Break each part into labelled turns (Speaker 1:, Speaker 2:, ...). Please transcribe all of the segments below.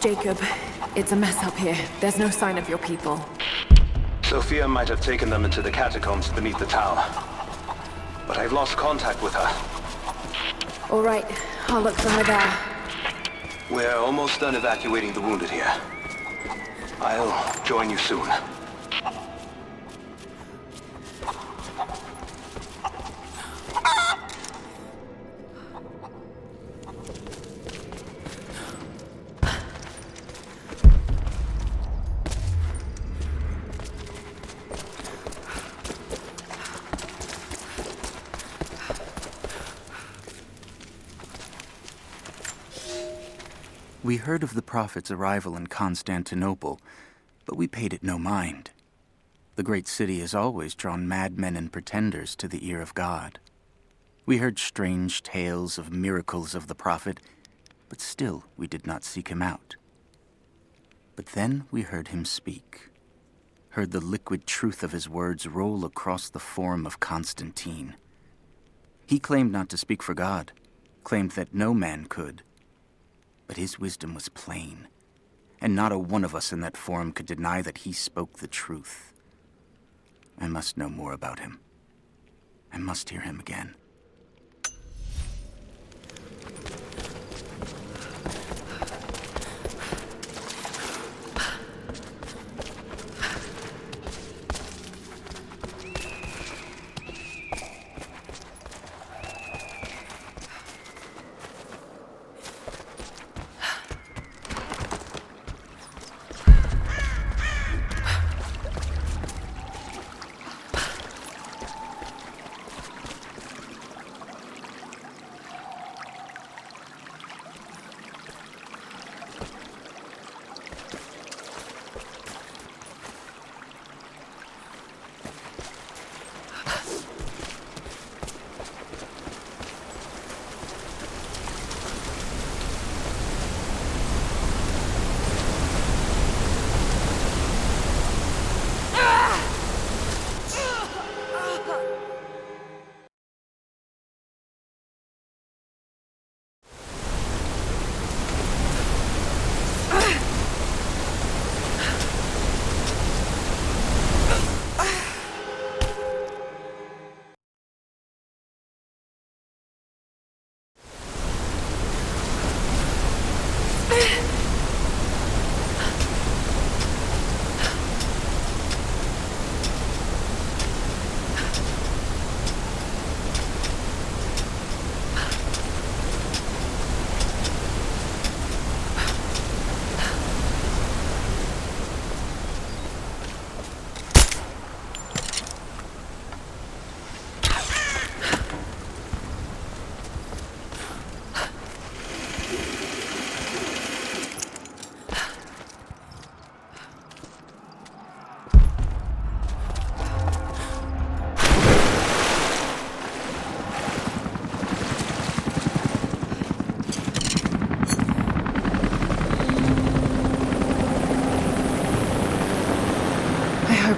Speaker 1: Jacob, it's a mess up here. There's no sign of your people.
Speaker 2: Sophia might have taken them into the catacombs beneath the tower. But I've lost contact with her.
Speaker 1: All right, I'll look for her there.
Speaker 2: We're almost done evacuating the wounded here. I'll join you soon.
Speaker 3: We heard of the Prophet's arrival in Constantinople, but we paid it no mind. The great city has always drawn madmen and pretenders to the ear of God. We heard strange tales of miracles of the Prophet, but still we did not seek him out. But then we heard him speak, heard the liquid truth of his words roll across the forum of Constantine. He claimed not to speak for God, claimed that no man could. But his wisdom was plain, and not a one of us in that forum could deny that he spoke the truth. I must know more about him. I must hear him again.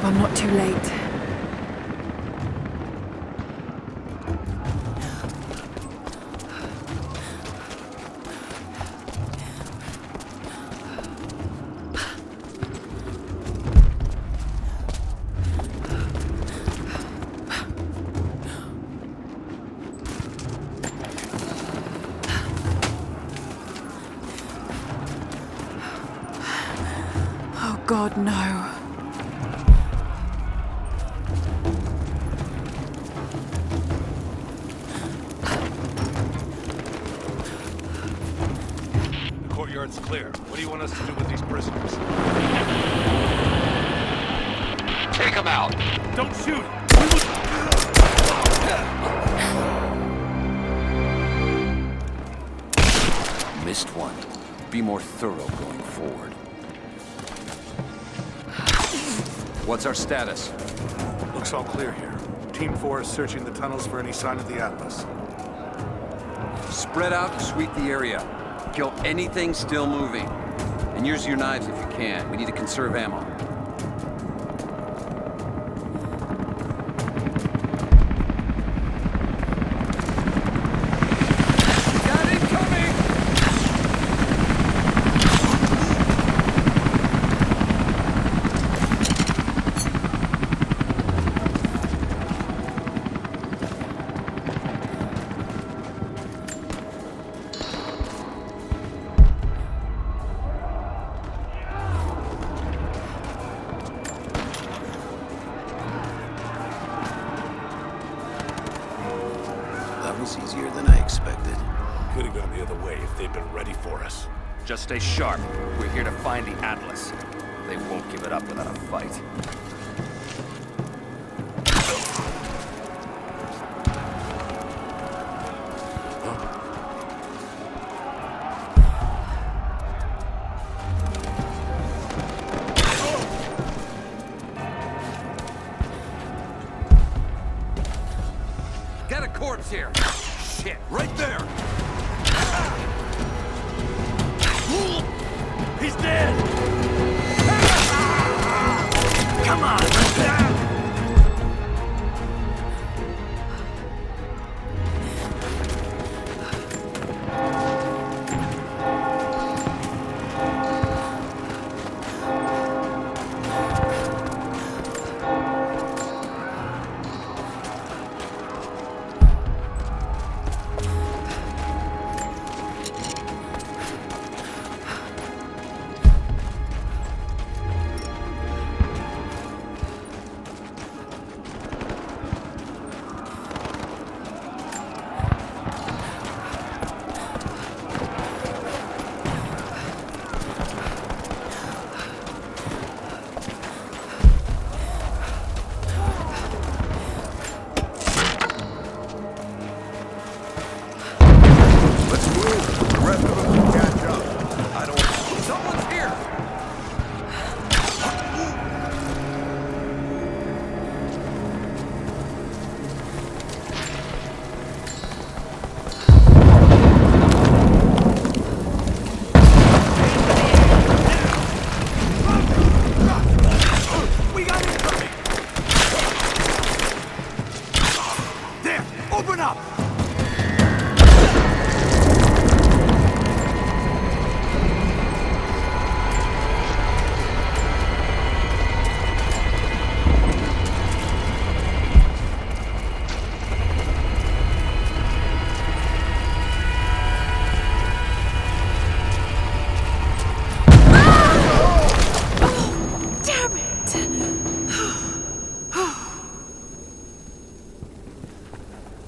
Speaker 1: I'm not too late. Oh God, no.
Speaker 4: It's clear. What do you want us to do with these prisoners?
Speaker 5: Take them out!
Speaker 4: Don't shoot!
Speaker 5: Missed one. Be more thorough going forward. What's our status?
Speaker 4: Looks all clear here. Team 4 is searching the tunnels for any sign of the Atlas.
Speaker 5: Spread out and sweep the area. Kill anything still moving. And use your knives if you can. We need to conserve ammo. Got incoming!
Speaker 6: was easier than I expected.
Speaker 4: Could have gone the other way if they'd been ready for us.
Speaker 7: Just stay sharp. We're here to find the Atlas. They won't give it up without a fight.
Speaker 5: Got a corpse here. Shit, right there.
Speaker 7: He's dead! Come on!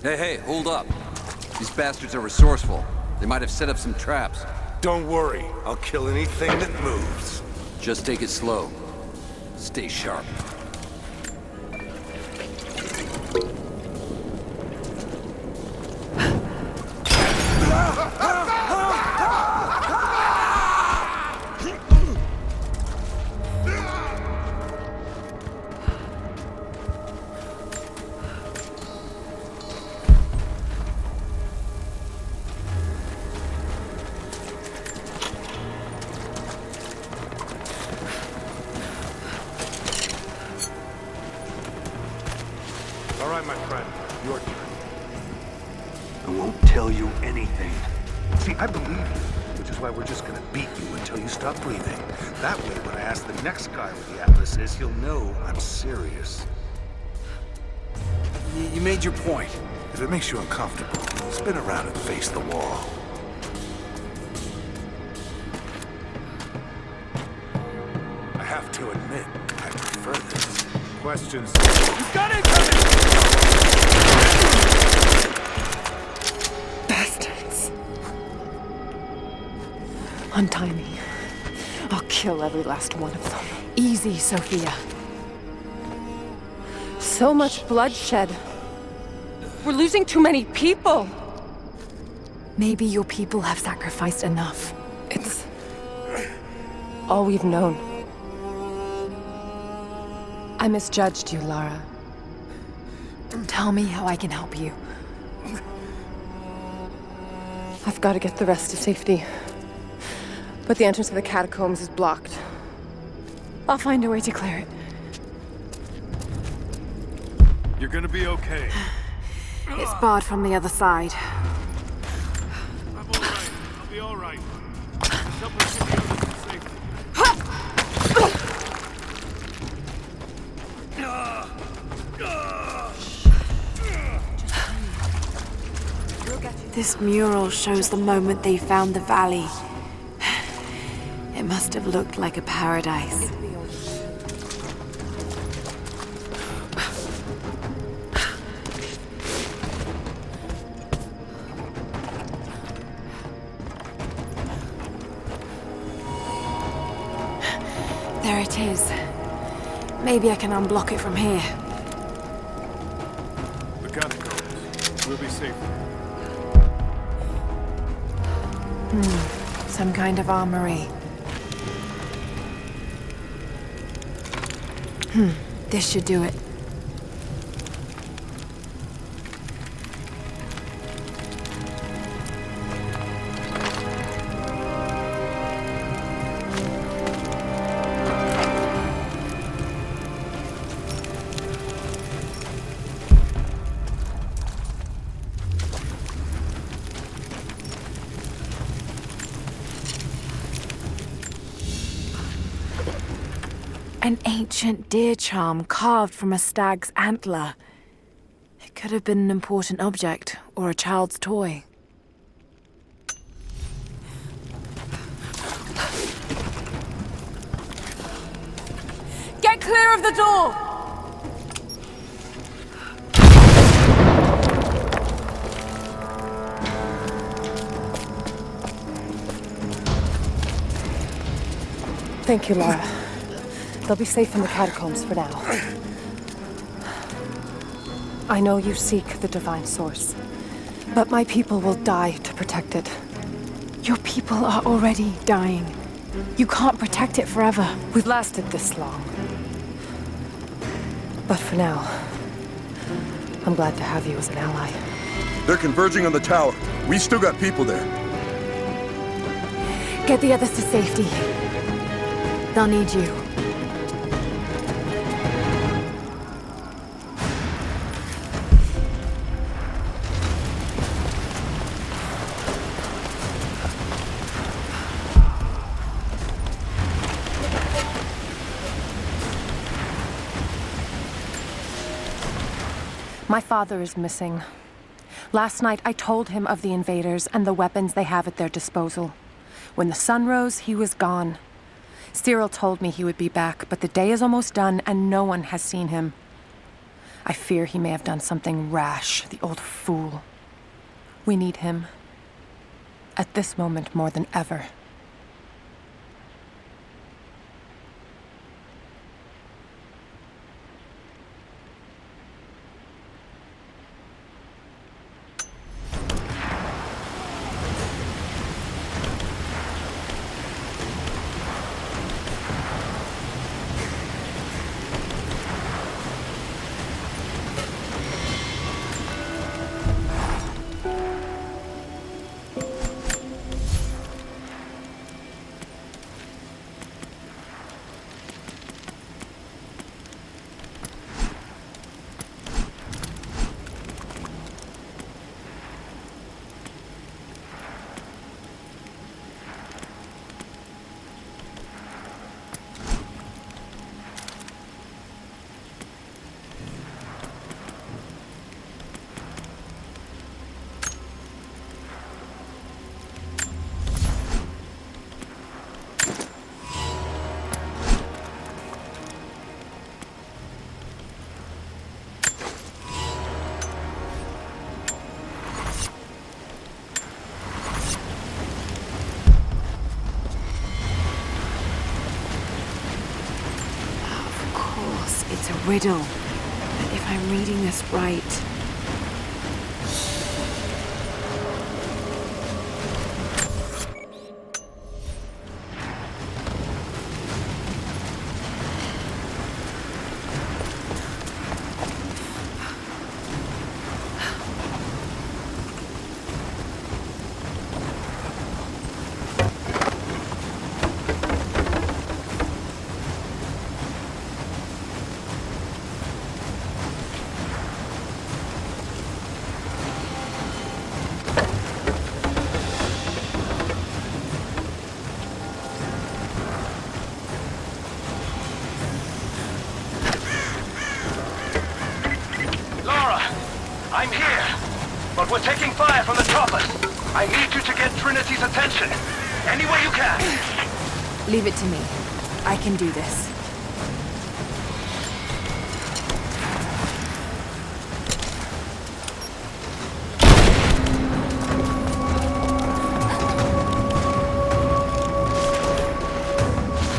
Speaker 5: Hey, hold up. These bastards are resourceful. They might have set up some traps.
Speaker 4: Don't worry, I'll kill anything that moves.
Speaker 5: Just take it slow. Stay sharp.
Speaker 4: All right, my friend, your turn.
Speaker 8: I won't tell you anything.
Speaker 4: See, I believe you, which is why we're just gonna beat you until you stop breathing. That way, when I ask the next guy where the Atlas is, he'll know I'm serious.
Speaker 8: You made your point.
Speaker 4: If it makes you uncomfortable, spin around and face the wall. I have to admit, I prefer this. Questions?
Speaker 7: You got it coming!
Speaker 1: Bastards. Untie me. I'll kill every last one of them. Easy, Sophia. So much bloodshed. We're losing too many people. Maybe your people have sacrificed enough. It's all we've known. I misjudged you, Lara. Tell me how I can help you. I've got to get the rest to safety. But the entrance to the catacombs is blocked. I'll find a way to clear it.
Speaker 7: You're gonna be okay.
Speaker 1: It's barred from the other side.
Speaker 7: I'm alright. I'll be alright. Help us get the others to safety.
Speaker 1: This mural shows the moment they found the valley. It must have looked like a paradise. There it is. Maybe I can unblock it from here.
Speaker 7: The catacombs. We'll be safe.
Speaker 1: Some kind of armory. This should do it. An ancient deer charm carved from a stag's antler. It could have been an important object, or a child's toy. Get clear of the door! Thank you, Laura. They'll be safe in the catacombs for now. I know you seek the divine source, but my people will die to protect it. Your people are already dying. You can't protect it forever. We've lasted this long. But for now, I'm glad to have you as an ally.
Speaker 6: They're converging on the tower. We still got people there.
Speaker 1: Get the others to safety. They'll need you. My father is missing. Last night, I told him of the invaders and the weapons they have at their disposal. When the sun rose, he was gone. Cyril told me he would be back, but the day is almost done and no one has seen him. I fear he may have done something rash, the old fool. We need him. At this moment more than ever. It's a riddle. But if I'm reading this right...
Speaker 2: I'm here, but we're taking fire from the choppers. I need you to get Trinity's attention. Any way you can.
Speaker 1: Leave it to me. I can do this.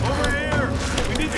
Speaker 7: Over here! We need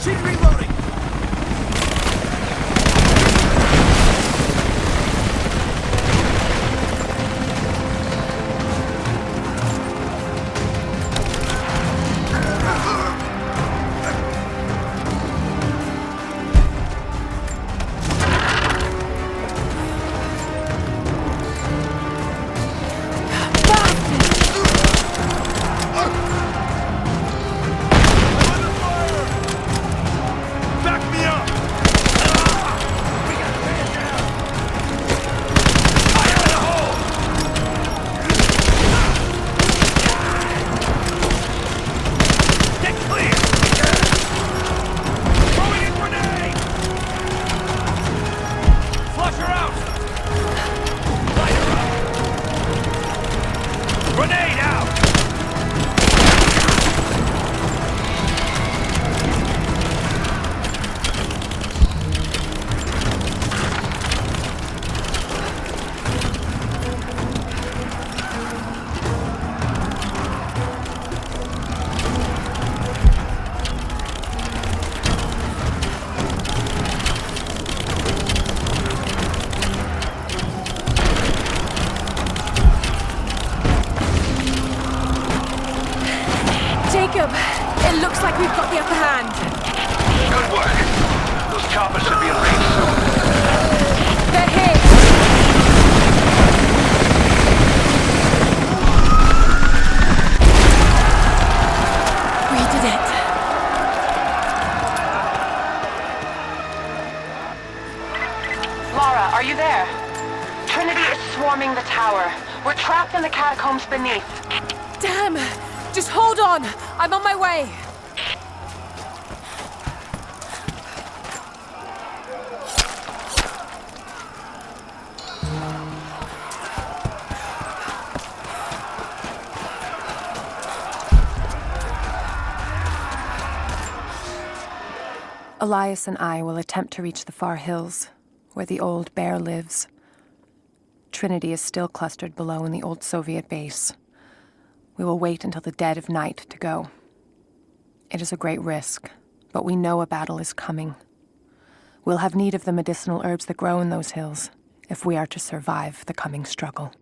Speaker 7: She's reloading! Back me up! We got man down! Fire in the hole! Get clear! Throwing a grenade! Flush her out! Light her up! Grenade out!
Speaker 1: Jacob, it looks like we've got the upper hand.
Speaker 2: Good work. Those choppers should be in range soon.
Speaker 1: They're hit. We did it.
Speaker 9: Lara, are you there? Trinity is swarming the tower. We're trapped in the catacombs beneath.
Speaker 1: Damn! Just hold on. I'm on my way. Elias and I will attempt to reach the far hills, where the old bear lives. Trinity is still clustered below in the old Soviet base. We will wait until the dead of night to go. It is a great risk, but we know a battle is coming. We'll have need of the medicinal herbs that grow in those hills if we are to survive the coming struggle.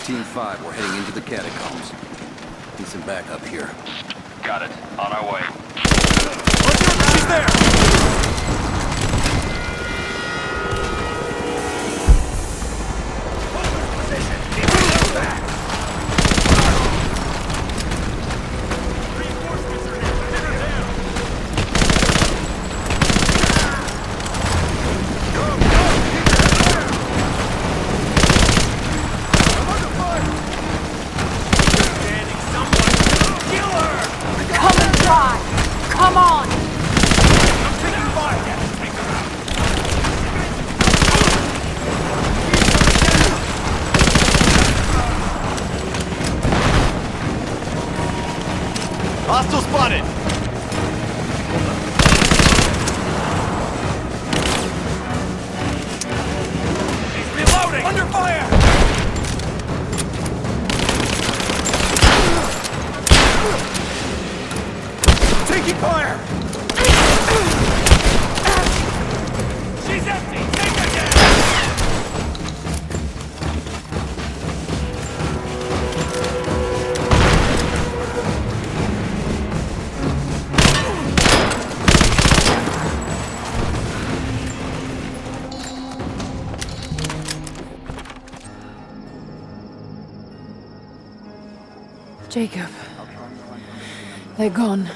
Speaker 5: Team 5, we're heading into the catacombs. Need some backup here.
Speaker 2: Got it. On our way.
Speaker 7: She's there!
Speaker 1: Come
Speaker 10: Hostile spotted! He's reloading! Under fire! Taking fire! She's empty! Take her down!
Speaker 1: Jacob. They're gone.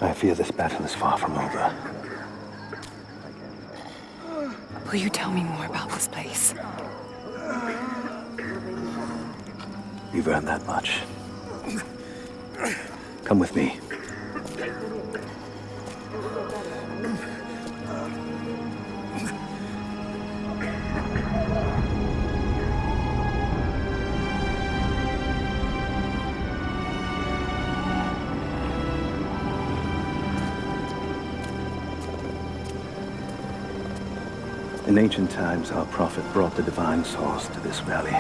Speaker 8: I fear this battle is far from over.
Speaker 1: Will you tell me more about this place?
Speaker 8: You've earned that much. Come with me. In ancient times, our prophet brought the divine source to this valley.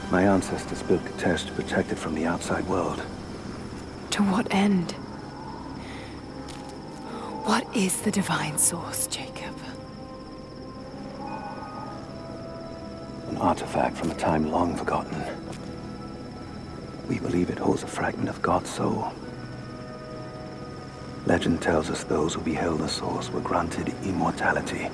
Speaker 8: My ancestors built Katesh to protect it from the outside world.
Speaker 1: To what end? What is the divine source, Jacob?
Speaker 8: An artifact from a time long forgotten. We believe it holds a fragment of God's soul. Legend tells us those who beheld the source were granted immortality.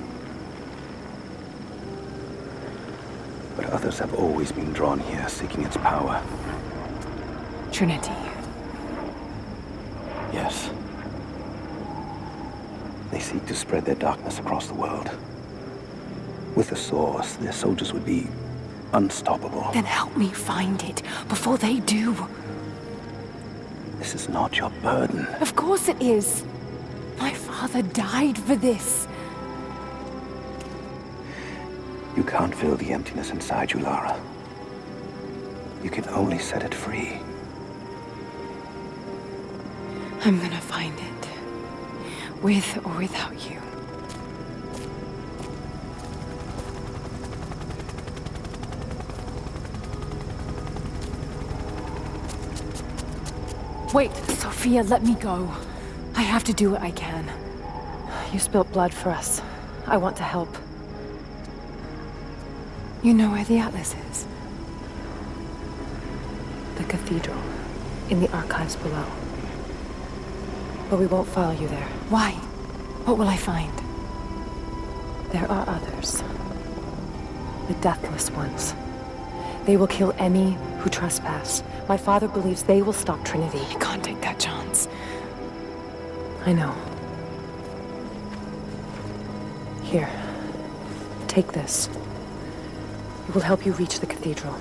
Speaker 8: But others have always been drawn here, seeking its power.
Speaker 1: Trinity.
Speaker 8: Yes. They seek to spread their darkness across the world. With the source, their soldiers would be unstoppable.
Speaker 1: Then help me find it before they do.
Speaker 8: This is not your burden.
Speaker 1: Of course it is. My father died for this.
Speaker 8: You can't fill the emptiness inside you, Lara. You can only set it free.
Speaker 1: I'm gonna find it. With or without you. Wait, Sophia, let me go. I have to do what I can. You spilt blood for us. I want to help. You know where the Atlas is? The cathedral, in the archives below. But we won't follow you there. Why? What will I find? There are others. The Deathless Ones. They will kill any who trespass. My father believes they will stop Trinity. I can't take that chance. I know. Here. Take this. It will help you reach the cathedral.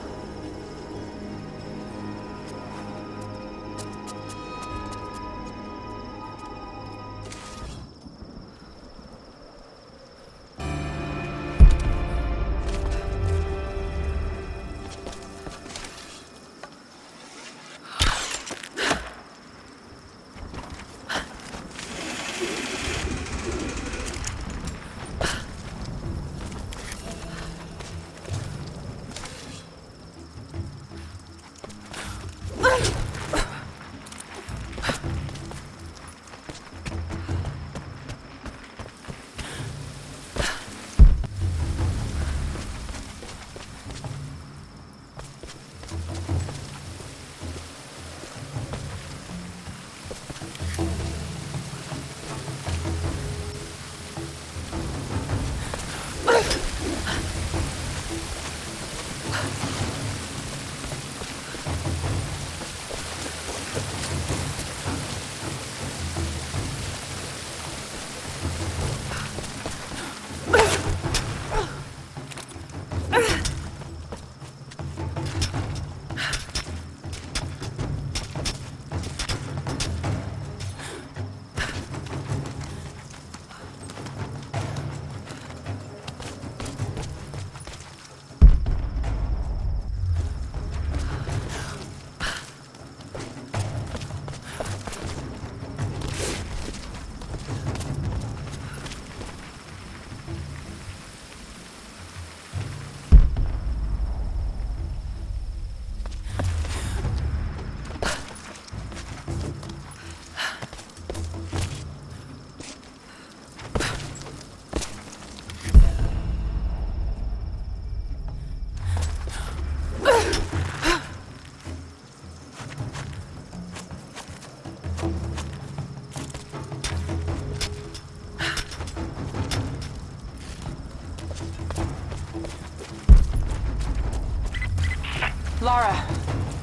Speaker 9: Lara,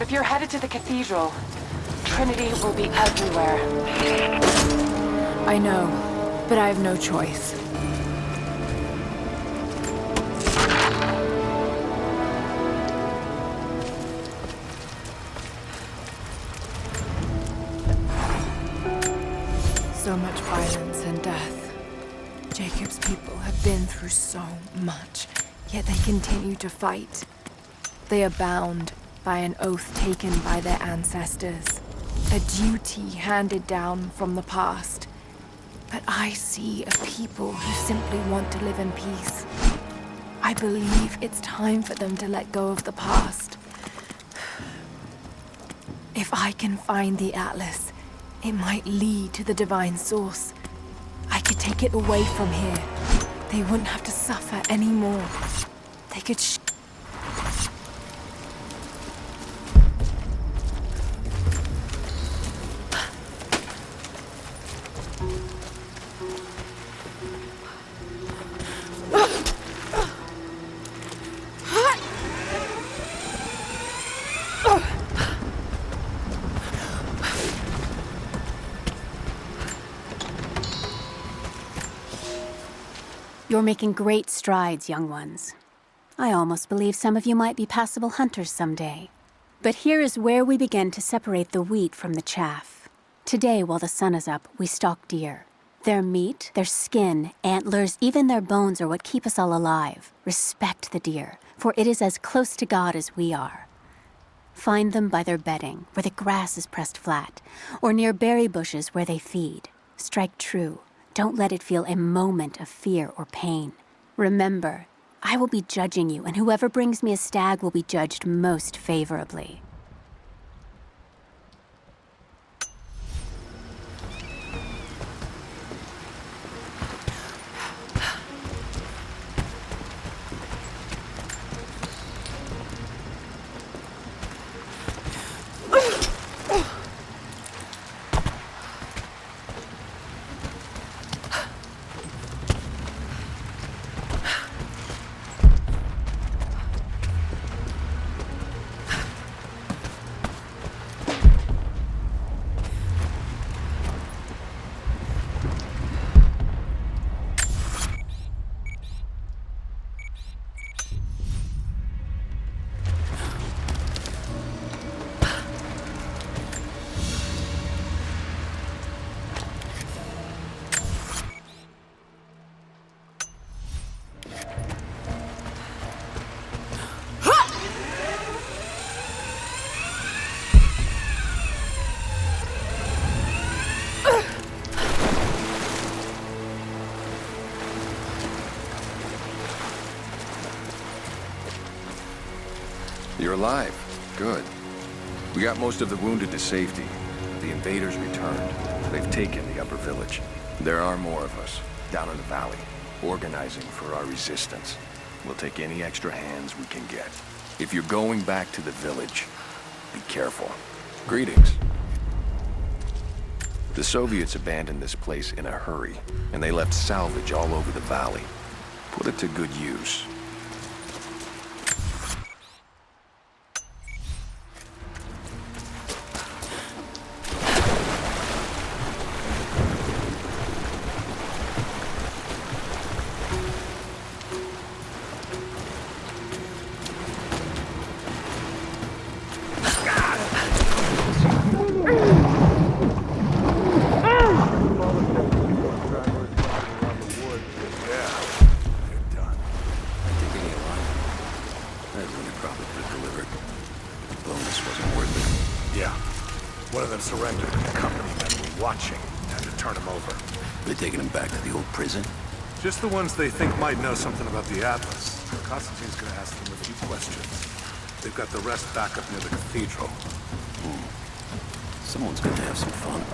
Speaker 9: if you're headed to the cathedral, Trinity will be everywhere.
Speaker 1: I know, but I have no choice. So much violence and death. Jacob's people have been through so much, yet they continue to fight. They are bound by an oath taken by their ancestors, a duty handed down from the past. But I see a people who simply want to live in peace. I believe it's time for them to let go of the past. If I can find the Atlas, it might lead to the divine source. I could take it away from here. They wouldn't have to suffer anymore. They could
Speaker 11: You're making great strides, young ones. I almost believe some of you might be passable hunters someday. But here is where we begin to separate the wheat from the chaff. Today, while the sun is up, we stalk deer. Their meat, their skin, antlers, even their bones are what keep us all alive. Respect the deer, for it is as close to God as we are. Find them by their bedding, where the grass is pressed flat, or near berry bushes where they feed. Strike true. Don't let it feel a moment of fear or pain. Remember, I will be judging you, and whoever brings me a stag will be judged most favorably.
Speaker 5: You're alive. Good. We got most of the wounded to safety. The invaders returned. They've taken the upper village. There are more of us, down in the valley, organizing for our resistance. We'll take any extra hands we can get. If you're going back to the village, be careful. Greetings. The Soviets abandoned this place in a hurry, and they left salvage all over the valley. Put it to good use.
Speaker 4: Surrendered, and the company men were watching. Had to turn him over.
Speaker 8: They're taking him back to the old prison?
Speaker 4: Just the ones they think might know something about the Atlas. Constantine's gonna ask them a few questions. They've got the rest back up near the cathedral.
Speaker 8: Someone's gonna have some fun.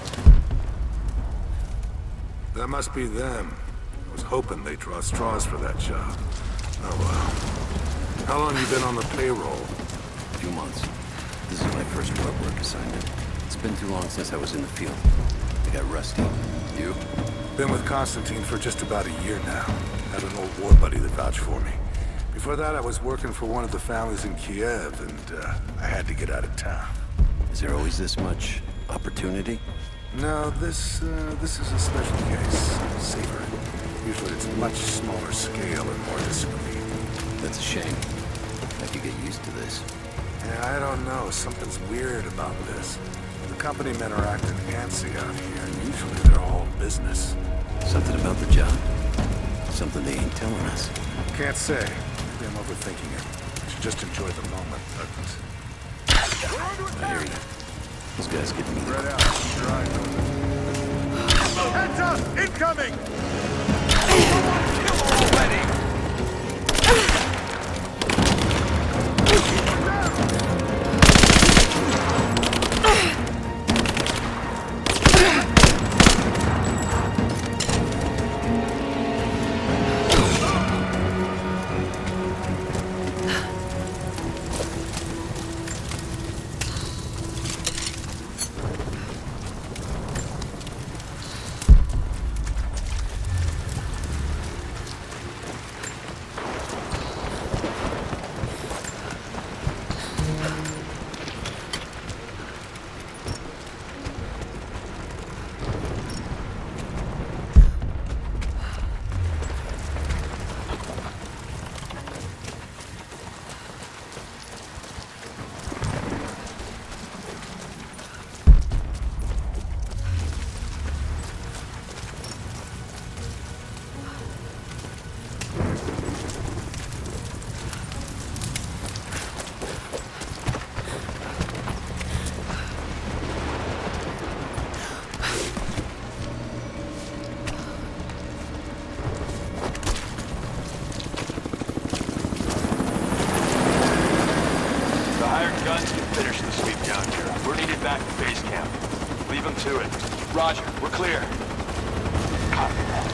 Speaker 4: That must be them. I was hoping they'd draw straws for that job. Oh well. How long you been on the payroll?
Speaker 8: A few months. This is my first work assignment. It's been too long since I was in the field. I got rusty. You?
Speaker 4: Been with Constantine for just about a year now. Had an old war buddy that vouched for me. Before that, I was working for one of the families in Kiev, and I had to get out of town.
Speaker 12: Is there always this much opportunity?
Speaker 4: No, this is a special case. Savor it. Usually it's much smaller scale and more discreet.
Speaker 12: That's a shame. I could get used to this.
Speaker 4: Yeah, I don't know. Something's weird about this. The company men are acting antsy out here, and usually they're all business.
Speaker 12: Something about the job? Something they ain't telling us.
Speaker 4: Can't say. Maybe I'm overthinking it. I should just enjoy the moment, but...
Speaker 12: I hear you. This guy's getting me.
Speaker 4: Spread out.
Speaker 6: Heads up! Incoming!
Speaker 2: Roger, we're clear. Copy that.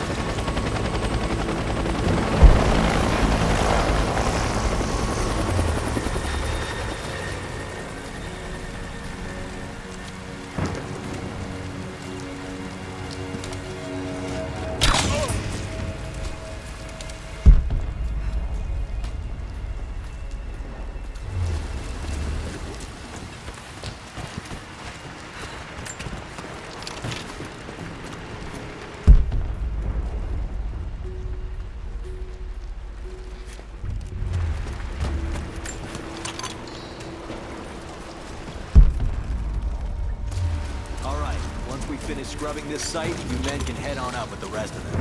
Speaker 10: Finish scrubbing this site, you men can head on out with the rest of them.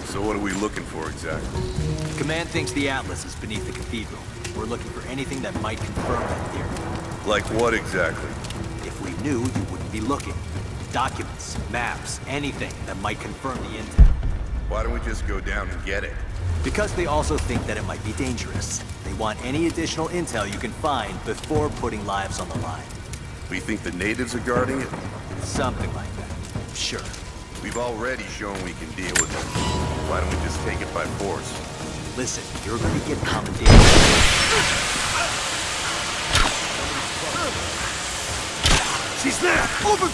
Speaker 6: So what are we looking for exactly?
Speaker 10: Command thinks the Atlas is beneath the cathedral. We're looking for anything that might confirm that theory.
Speaker 6: Like what exactly?
Speaker 10: If we knew, you wouldn't be looking. Documents, maps, anything that might confirm the intel.
Speaker 6: Why don't we just go down and get it?
Speaker 10: Because they also think that it might be dangerous. They want any additional intel you can find before putting lives on the line.
Speaker 6: We think the natives are guarding it?
Speaker 10: Something like that. Sure.
Speaker 6: We've already shown we can deal with them. Why don't we just take it by force?
Speaker 10: Listen, you're gonna get commandeered.
Speaker 6: She's there! Over!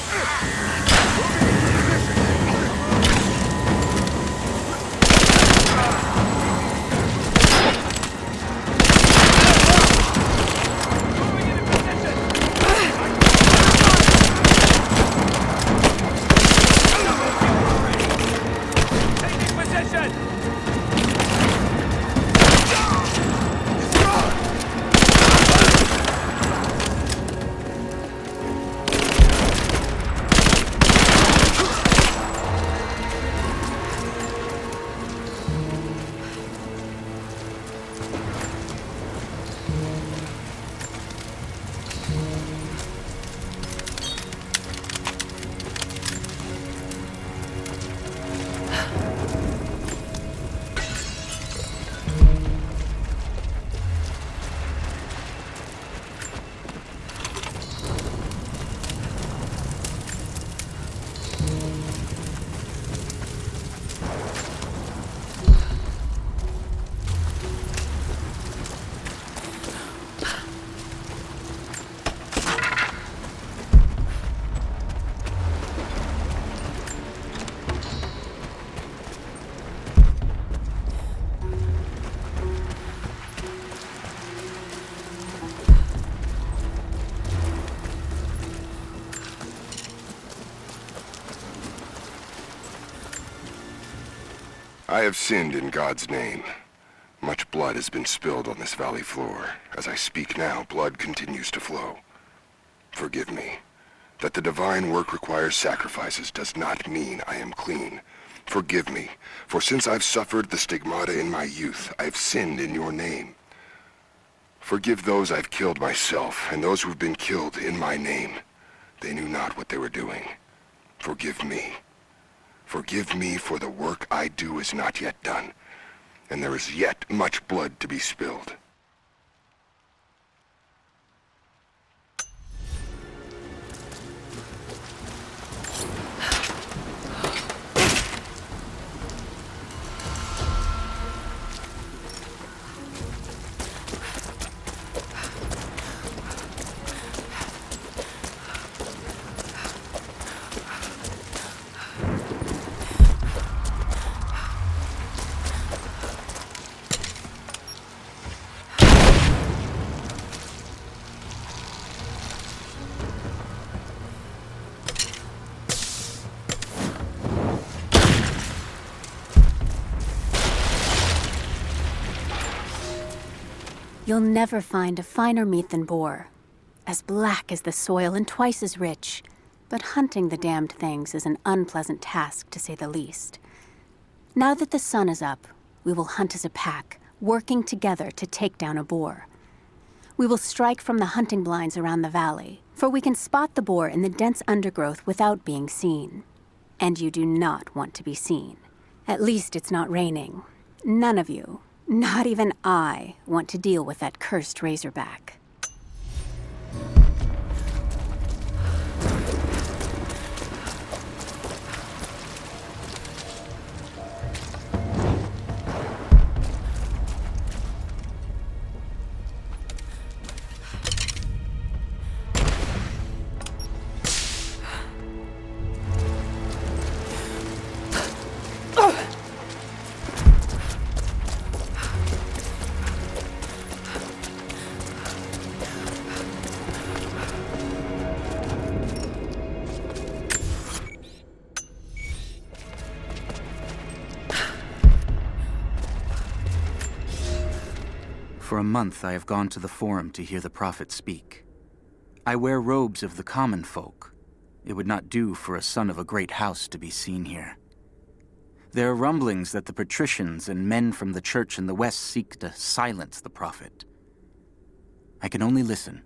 Speaker 6: I have sinned in God's name. Much blood has been spilled on this valley floor. As I speak now, blood continues to flow. Forgive me. That the divine work requires sacrifices does not mean I am clean. Forgive me, for since I've suffered the stigmata in my youth, I've sinned in your name. Forgive those I've killed myself, and those who've been killed in my name. They knew not what they were doing. Forgive me. Forgive me, for the work I do is not yet done, and there is yet much blood to be spilled.
Speaker 11: You'll never find a finer meat than boar. As black as the soil and twice as rich. But hunting the damned things is an unpleasant task, to say the least. Now that the sun is up, we will hunt as a pack, working together to take down a boar. We will strike from the hunting blinds around the valley, for we can spot the boar in the dense undergrowth without being seen. And you do not want to be seen. At least it's not raining. None of you, not even I, want to deal with that cursed razorback.
Speaker 3: For a month I have gone to the Forum to hear the prophet speak. I wear robes of the common folk. It would not do for a son of a great house to be seen here. There are rumblings that the patricians and men from the church in the west seek to silence the prophet. I can only listen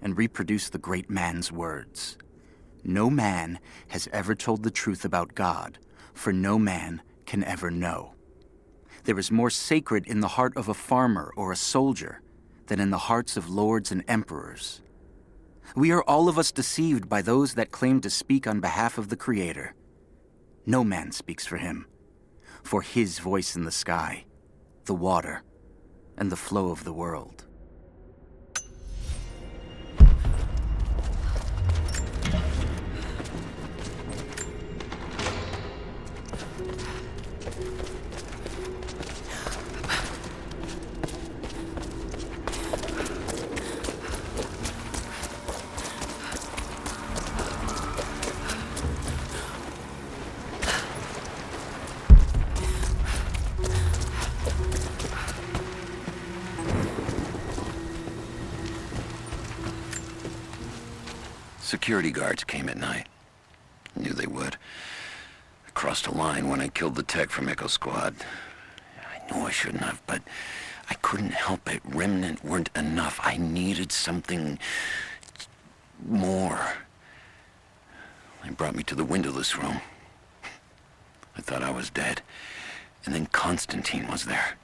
Speaker 3: and reproduce the great man's words. No man has ever told the truth about God, for no man can ever know. There is more sacred in the heart of a farmer or a soldier than in the hearts of lords and emperors. We are all of us deceived by those that claim to speak on behalf of the Creator. No man speaks for him, for his voice in the sky, the water, and the flow of the world.
Speaker 13: Security guards came at night. Knew they would. I crossed a line when I killed the tech from Echo Squad. I knew I shouldn't have, but I couldn't help it. Remnant weren't enough. I needed something more. They brought me to the windowless room. I thought I was dead. And then Constantine was there.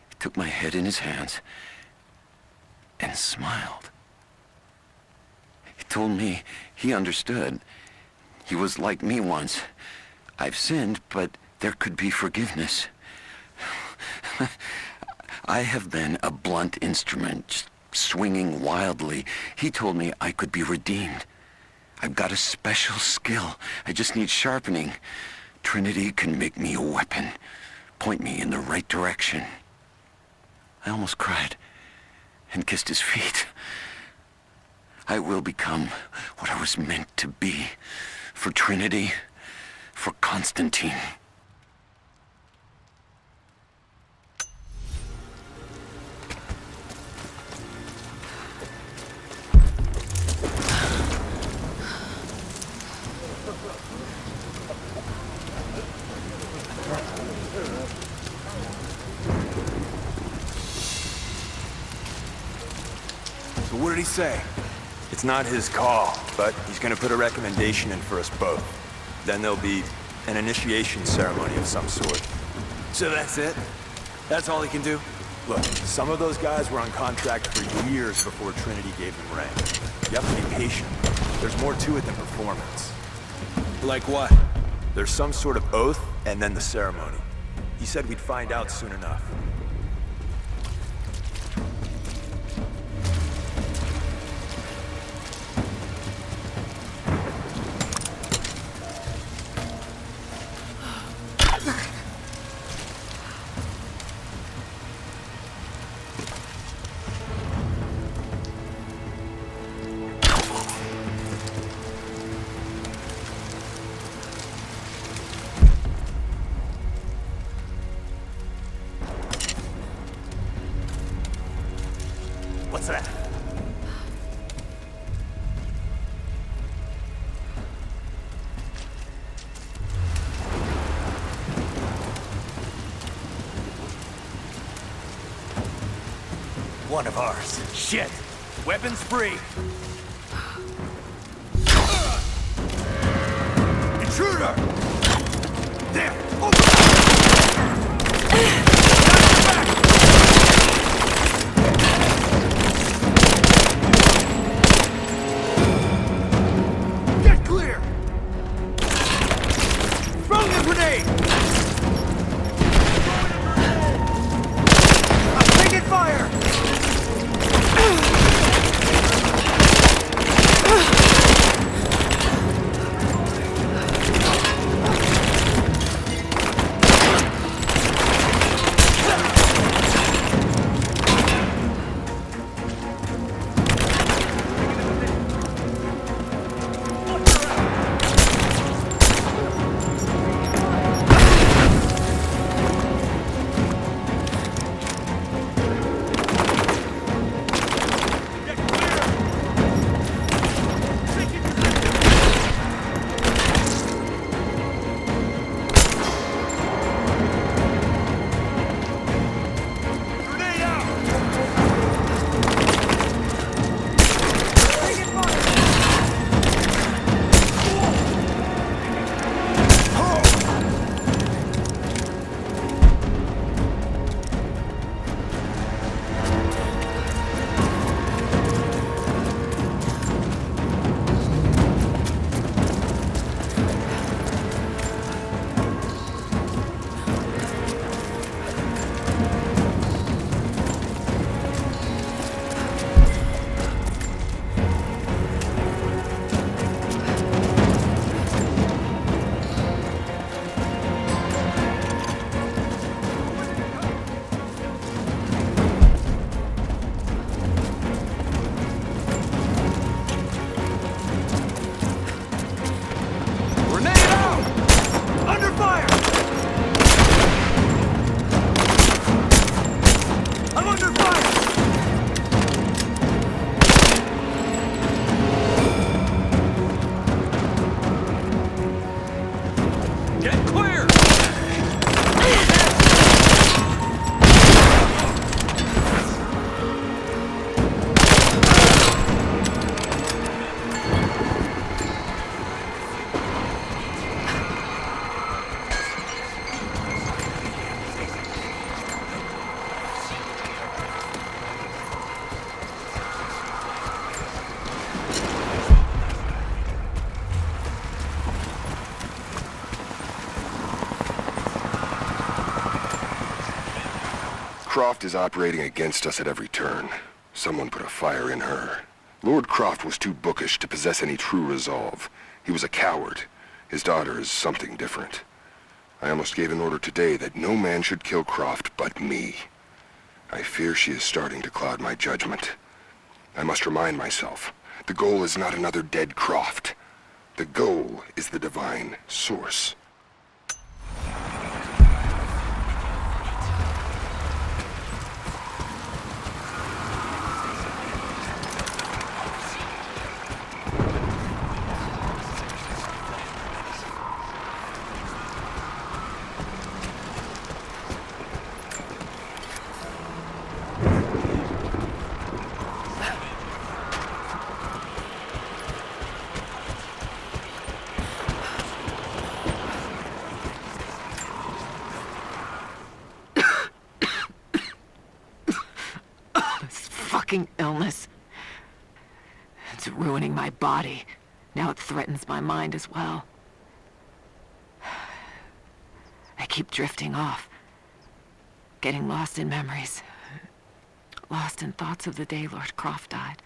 Speaker 13: He took my head in his hands and smiled. He told me he understood. He was like me once. I've sinned, but there could be forgiveness. I have been a blunt instrument, swinging wildly. He told me I could be redeemed. I've got a special skill. I just need sharpening. Trinity can make me a weapon, point me in the right direction. I almost cried and kissed his feet. I will become what I was meant to be. For Trinity, for Constantine.
Speaker 12: So what did he say?
Speaker 14: It's not his call, but he's gonna put a recommendation in for us both. Then there'll be an initiation ceremony of some sort.
Speaker 12: So that's it? That's all he can do?
Speaker 14: Look, some of those guys were on contract for years before Trinity gave them rank. You have to be patient. There's more to it than performance.
Speaker 12: Like what?
Speaker 14: There's some sort of oath, and then the ceremony. He said we'd find out soon enough.
Speaker 10: What's that? One of ours.
Speaker 12: Shit! Weapons free! Intruder! There! Get clear! Throwing a grenade! I'm taking fire!
Speaker 6: Croft is operating against us at every turn. Someone put a fire in her. Lord Croft was too bookish to possess any true resolve. He was a coward. His daughter is something different. I almost gave an order today that no man should kill Croft but me. I fear she is starting to cloud my judgment. I must remind myself, the goal is not another dead Croft. The goal is the divine source.
Speaker 9: fucking illness. It's ruining my body. Now it threatens my mind as well. I keep drifting off. Getting lost in memories. Lost in thoughts of the day Lord Croft died.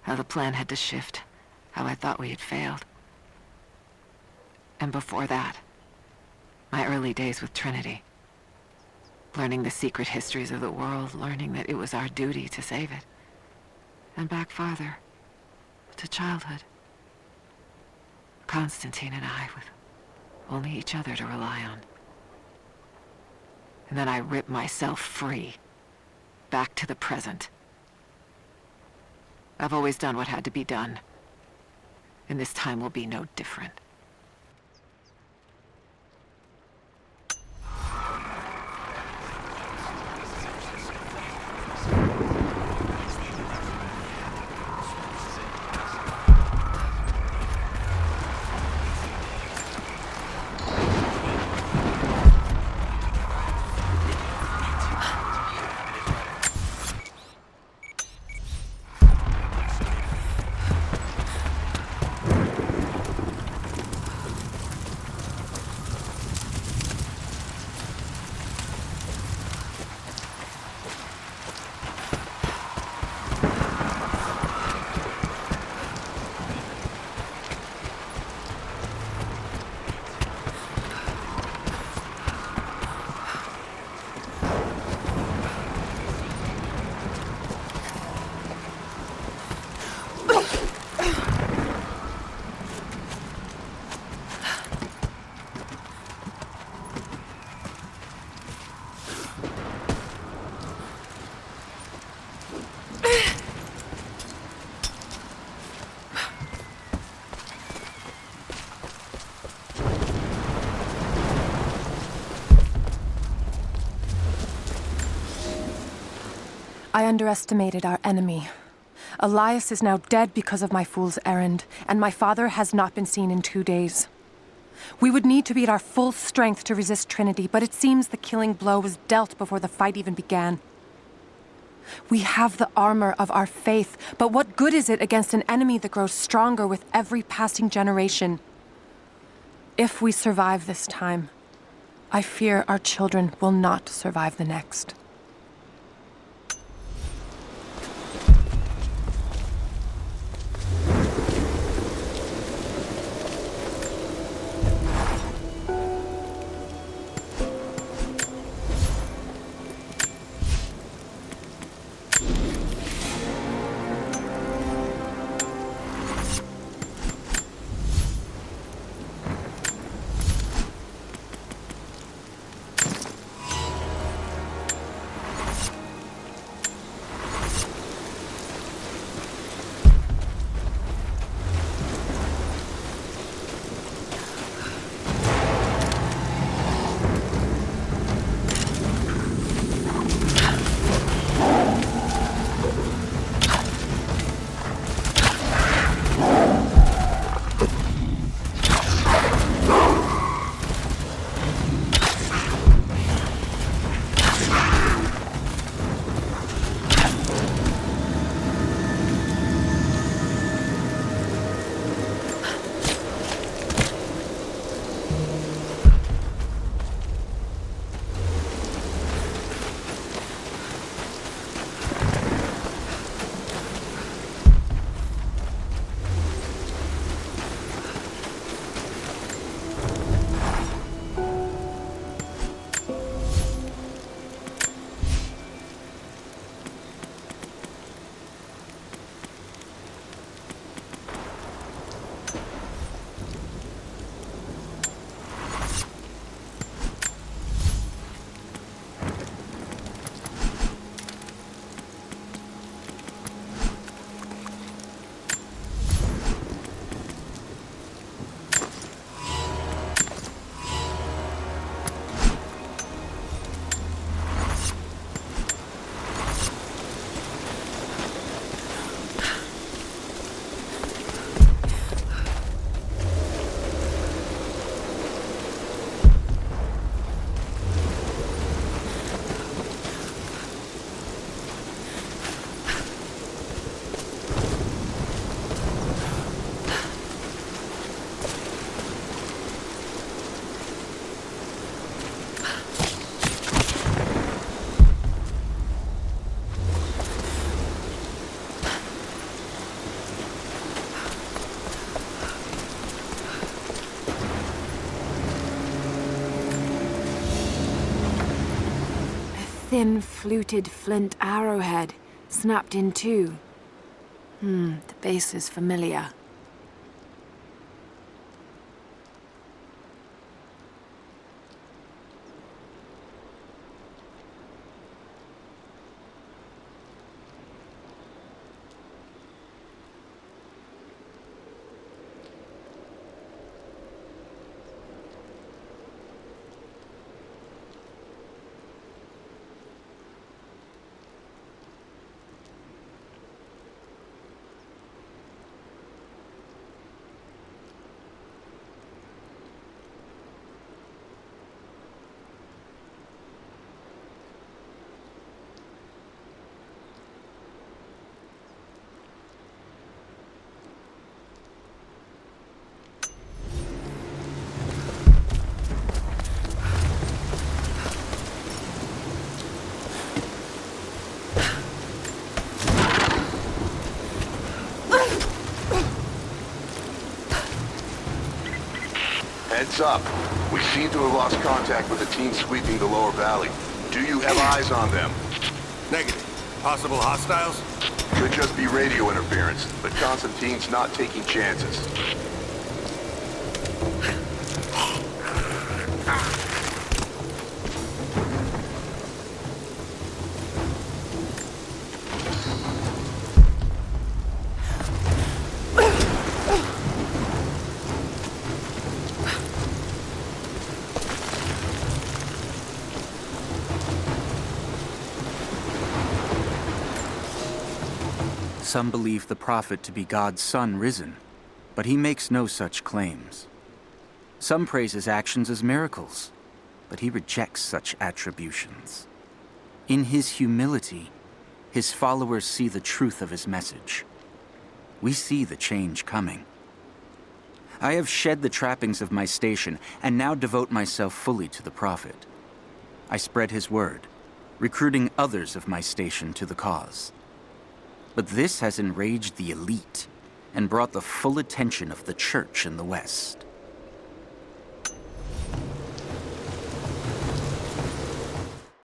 Speaker 9: How the plan had to shift. How I thought we had failed. And before that, my early days with Trinity. Learning the secret histories of the world, learning that it was our duty to save it. And back farther, to childhood. Constantine and I, with only each other to rely on. And then I ripped myself free, back to the present. I've always done what had to be done, and this time will be no different.
Speaker 1: I underestimated our enemy. Elias is now dead because of my fool's errand, and my father has not been seen in 2 days. We would need to be at our full strength to resist Trinity, but it seems the killing blow was dealt before the fight even began. We have the armor of our faith, but what good is it against an enemy that grows stronger with every passing generation? If we survive this time, I fear our children will not survive the next.
Speaker 9: thin, fluted flint arrowhead, snapped in two. The base is familiar.
Speaker 6: Heads up. We seem to have lost contact with the team sweeping the lower valley. Do you have eyes on them?
Speaker 4: Negative. Possible hostiles?
Speaker 6: Could just be radio interference, but Constantine's not taking chances.
Speaker 3: Some believe the prophet to be God's son risen, but he makes no such claims. Some praise his actions as miracles, but he rejects such attributions. In his humility, his followers see the truth of his message. We see the change coming. I have shed the trappings of my station and now devote myself fully to the prophet. I spread his word, recruiting others of my station to the cause. But this has enraged the elite and brought the full attention of the church in the West.